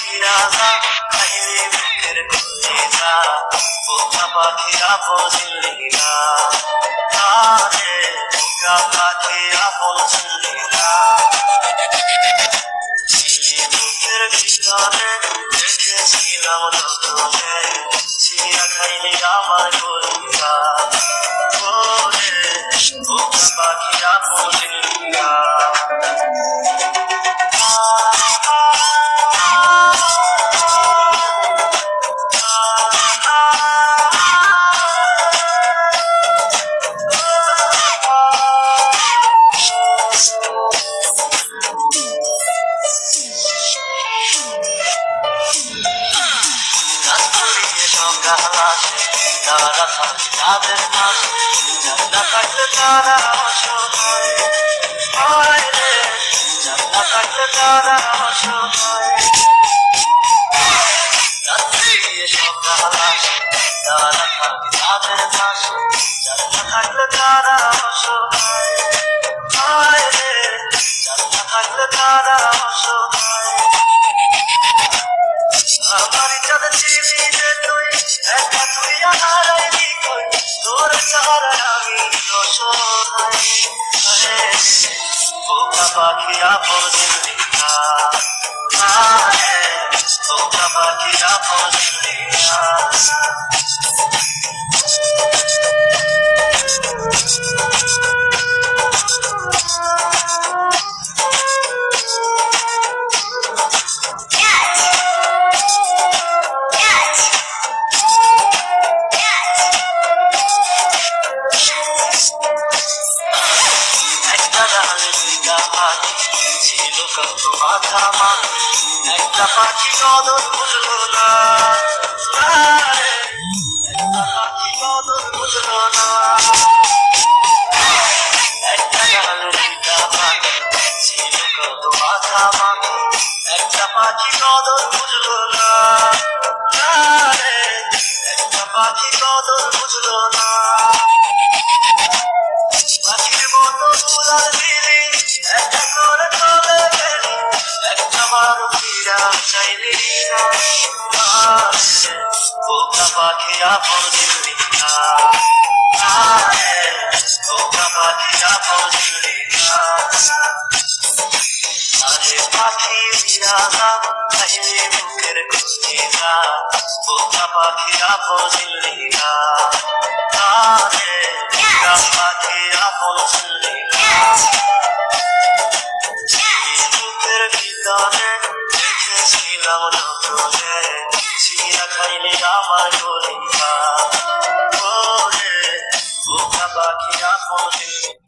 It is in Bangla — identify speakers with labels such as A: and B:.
A: রাজা খাইলে বুকের কলিজা বোকা পাখি আপন চিনলি না আরে বোকা পাখি আপন চিনলি না বুকের ভিতরে রেখেছিলাম যতনে চিয়া খাইলে আমার কলিজা ওরে বোকা পাখি আপন চিনলি না তারা থাকে তাদের পাশে যারা থাকলে তারা অসহায় হয় রে যারা থাকলে তারা অসহায় রাত্রি সকাল আসে তারা থাকে তাদের পাশে যারা থাকলে তারা অসহায় হয় রে যারা থাকলে তারা অসহায় আমার যাদের চিনি যে তুই একা তুই হারাইলি কই তোর ছাড়া আমি অসহায় বোকা পাখি আপন চিনলি না বোকা পাখি আপন চিনলি না ছিল কত মাথা মাথা একটা পাখি কদর বুঝলো না একটা পাখি কদর বুঝলো না একটা গালের দুইটা পাখি ছিল কত মাথা মাথা একটা পাখি কদর বুঝলো না একটা পাখি কদর বুঝলো না পাখির মতো উড়াল দিলি একটা করে চলে গেলি একটা বার ফিরা চাইলি না বোকা পাখি আপন চিনলি না বোকা পাখি আপন চিনলি না আরে পাখি রাজা খাইলে বুকের কলিজা বোকা পাখি আপন চিনলি না আরে বোকা পাখি আপন চিনলি না বুকের ভিতরে রেখেছিলাম যতনে চিয়া খাইলে আমার কলিজা ওরে বোকা পাখি আপন চিনলি